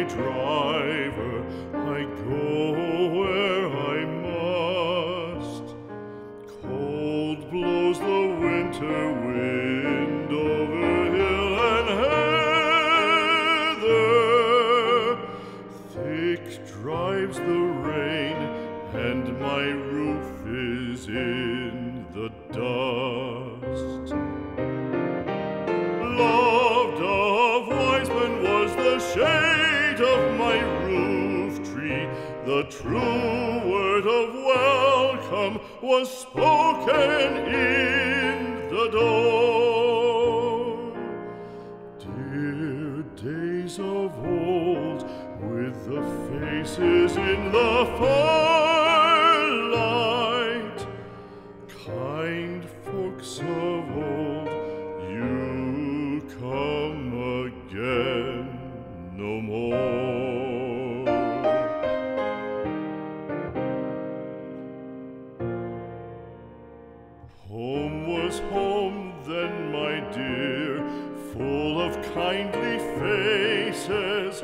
my driver, I go where I must. Cold blows the winter wind over hill and heather. Thick drives the rain, and my roof is in the dust. Loved of wise men was the shade of my roof tree. The true word of welcome was spoken in the door. Dear days of old, with the faces in the firelight, kind folks of old, you come again no more. Home was home then, my dear, full of kindly faces.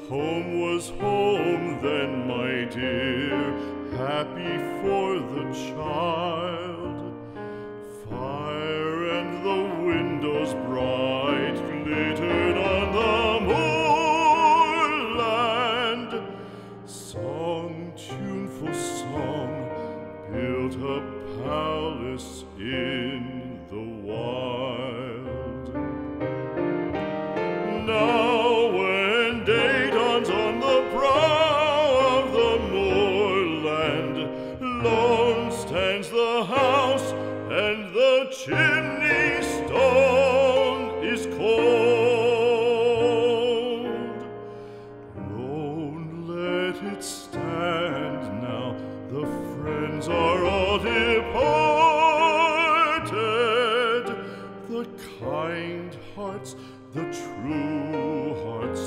Home was home then, my dear, happy for the child. Fire and the windows bright glittered on the moorland. Song, tuneful song, built a palace in the wild. Now when day dawns on the brow of the moorland, lone stands the house, and the chimney stone is cold. Lone, let it stand now, the friends are all departed. The kind hearts, the true hearts,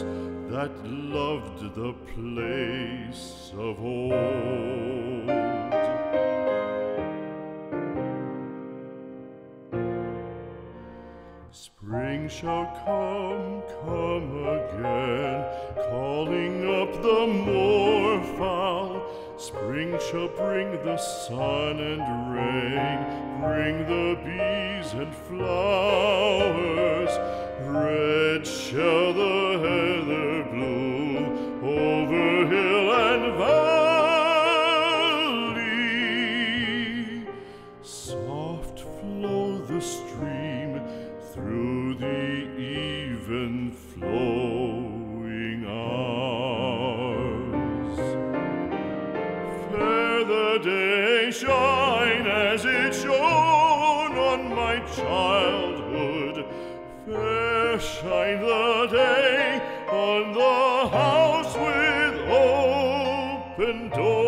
that loved the place of old. Spring shall come again, calling up the moorfowl. Spring shall bring the sun and rain, bring the bees and flowers. Red shall the heather bloom over hill and valley. Soft flow the stream through the even flowing hours. Fair the day shine as it shone on my childhood. Fair shine the day on the house with open door.